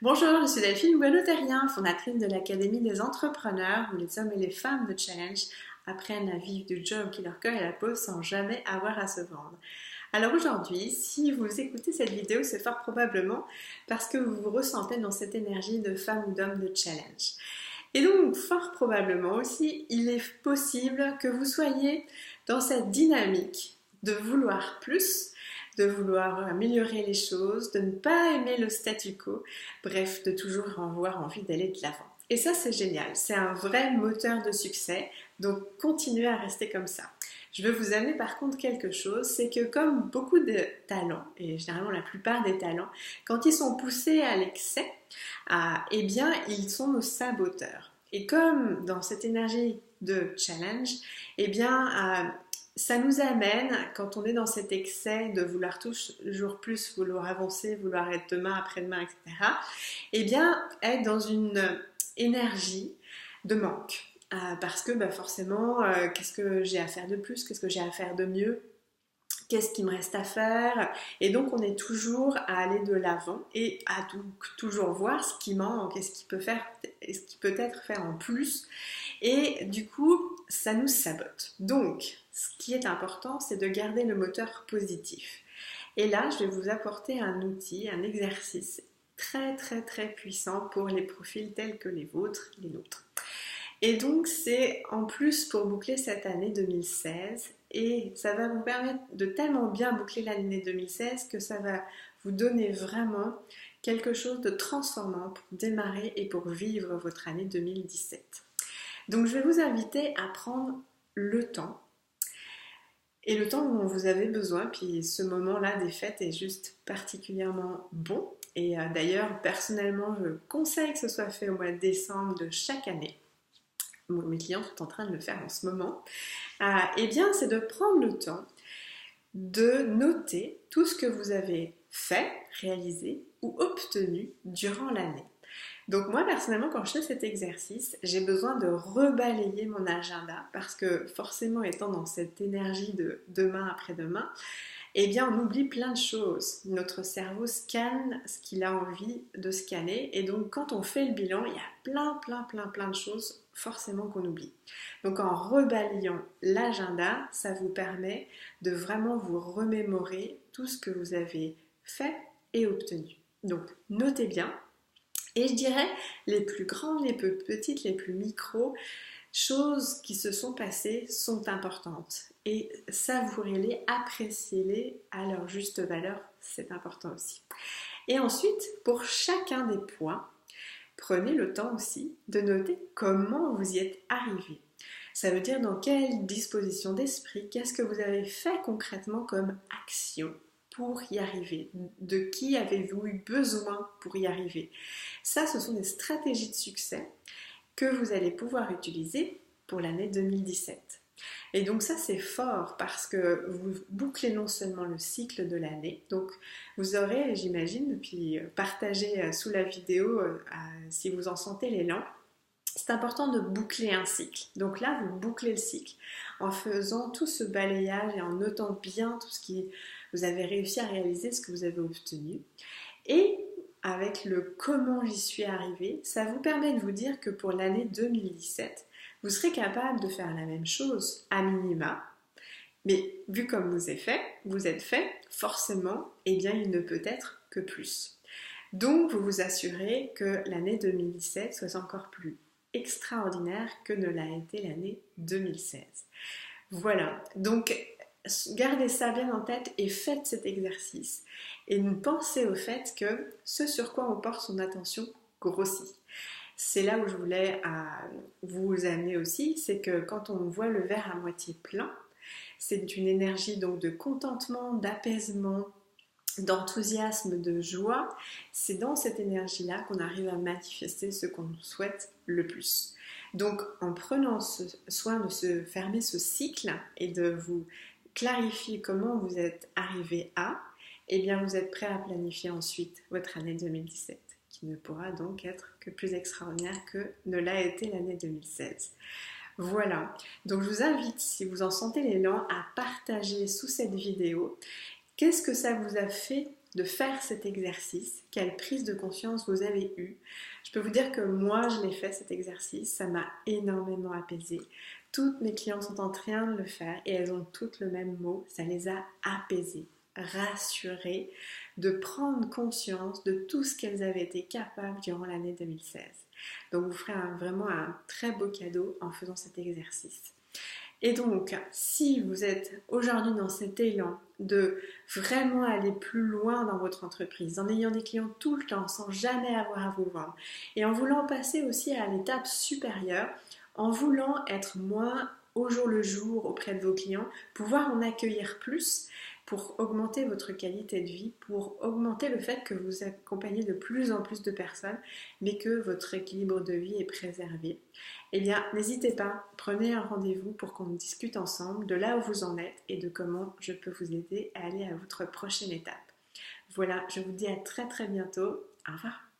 Bonjour, je suis Delphine Buono-Terrien, fondatrice de l'Académie des entrepreneurs où les hommes et les femmes de Challenge apprennent à vivre du job qui leur colle à la peau sans jamais avoir à se vendre. Alors aujourd'hui, si vous écoutez cette vidéo, c'est fort probablement parce que vous vous ressentez dans cette énergie de femme ou d'homme de challenge. Et donc, fort probablement aussi, il est possible que vous soyez dans cette dynamique de vouloir plus, de vouloir améliorer les choses, de ne pas aimer le statu quo, bref, de toujours avoir envie d'aller de l'avant. Et ça, c'est génial, c'est un vrai moteur de succès, donc continuez à rester comme ça. Je veux vous amener par contre quelque chose, c'est que comme beaucoup de talents, et généralement la plupart des talents, quand ils sont poussés à l'excès, eh bien, ils sont nos saboteurs. Et comme dans cette énergie de challenge, eh bien, ça nous amène, quand on est dans cet excès de vouloir toujours plus, vouloir avancer, vouloir être demain, après-demain, etc., eh bien, être dans une énergie de manque. Parce que forcément, qu'est-ce que j'ai à faire de plus? Qu'est-ce que j'ai à faire de mieux? Qu'est-ce qu'il me reste à faire? Et donc, on est toujours à aller de l'avant et à toujours voir ce qui manque et ce qui peut être faire en plus. Et du coup, ça nous sabote. Donc, ce qui est important, c'est de garder le moteur positif. Et là, je vais vous apporter un outil, un exercice très très très puissant pour les profils tels que les vôtres, les nôtres. Et donc, c'est en plus pour boucler cette année 2016 et ça va vous permettre de tellement bien boucler l'année 2016 que ça va vous donner vraiment quelque chose de transformant pour démarrer et pour vivre votre année 2017. Donc, je vais vous inviter à prendre le temps et le temps dont vous avez besoin, puis ce moment-là des fêtes est juste particulièrement bon. Et d'ailleurs, personnellement, je conseille que ce soit fait au mois de décembre de chaque année. Mes clients sont en train de le faire en ce moment. Eh bien, c'est de prendre le temps de noter tout ce que vous avez fait, réalisé ou obtenu durant l'année. Donc moi, personnellement, quand je fais cet exercice, j'ai besoin de rebalayer mon agenda parce que forcément, étant dans cette énergie de demain après-demain, eh bien, on oublie plein de choses. Notre cerveau scanne ce qu'il a envie de scanner et donc quand on fait le bilan, il y a plein de choses forcément qu'on oublie. Donc en rebalayant l'agenda, ça vous permet de vraiment vous remémorer tout ce que vous avez fait et obtenu. Donc notez bien. Et je dirais les plus grandes, les plus petites, les plus micros choses qui se sont passées sont importantes. Et savourez-les, appréciez-les à leur juste valeur, c'est important aussi. Et ensuite, pour chacun des points, prenez le temps aussi de noter comment vous y êtes arrivé. Ça veut dire dans quelle disposition d'esprit, qu'est-ce que vous avez fait concrètement comme action pour y arriver, de qui avez-vous eu besoin pour y arriver. Ça, ce sont des stratégies de succès que vous allez pouvoir utiliser pour l'année 2017. Et donc ça, c'est fort parce que vous bouclez non seulement le cycle de l'année, donc vous aurez, j'imagine, puis partagez sous la vidéo si vous en sentez l'élan, c'est important de boucler un cycle. Donc là, vous bouclez le cycle en faisant tout ce balayage et en notant bien tout ce que vous avez réussi à réaliser, ce que vous avez obtenu. Et avec le comment j'y suis arrivée, ça vous permet de vous dire que pour l'année 2017, vous serez capable de faire la même chose à minima, mais vu comme vous êtes fait, forcément, eh bien il ne peut être que plus. Donc vous vous assurez que l'année 2017 soit encore plus extraordinaire que ne l'a été l'année 2016. Voilà, donc gardez ça bien en tête et faites cet exercice. Et pensez au fait que ce sur quoi on porte son attention grossit. C'est là où je voulais vous amener aussi, c'est que quand on voit le verre à moitié plein, c'est une énergie donc de contentement, d'apaisement, d'enthousiasme, de joie. C'est dans cette énergie-là qu'on arrive à manifester ce qu'on souhaite le plus. Donc en prenant soin de se fermer ce cycle et de vous clarifier comment vous êtes arrivé à, eh bien vous êtes prêt à planifier ensuite votre année 2017, qui ne pourra donc être que plus extraordinaire que ne l'a été l'année 2016. Voilà, donc je vous invite, si vous en sentez l'élan, à partager sous cette vidéo qu'est-ce que ça vous a fait de faire cet exercice, quelle prise de conscience vous avez eue. Je peux vous dire que moi, je l'ai fait cet exercice, ça m'a énormément apaisée. Toutes mes clientes sont en train de le faire et elles ont toutes le même mot, ça les a apaisées, rassurées, de prendre conscience de tout ce qu'elles avaient été capables durant l'année 2016. Donc vous ferez vraiment un très beau cadeau en faisant cet exercice. Et donc, si vous êtes aujourd'hui dans cet élan de vraiment aller plus loin dans votre entreprise, en ayant des clients tout le temps, sans jamais avoir à vous vendre, et en voulant passer aussi à l'étape supérieure, en voulant être moins au jour le jour auprès de vos clients, pouvoir en accueillir plus pour augmenter votre qualité de vie, pour augmenter le fait que vous accompagnez de plus en plus de personnes, mais que votre équilibre de vie est préservé. Eh bien, n'hésitez pas, prenez un rendez-vous pour qu'on discute ensemble de là où vous en êtes et de comment je peux vous aider à aller à votre prochaine étape. Voilà, je vous dis à très très bientôt. Au revoir.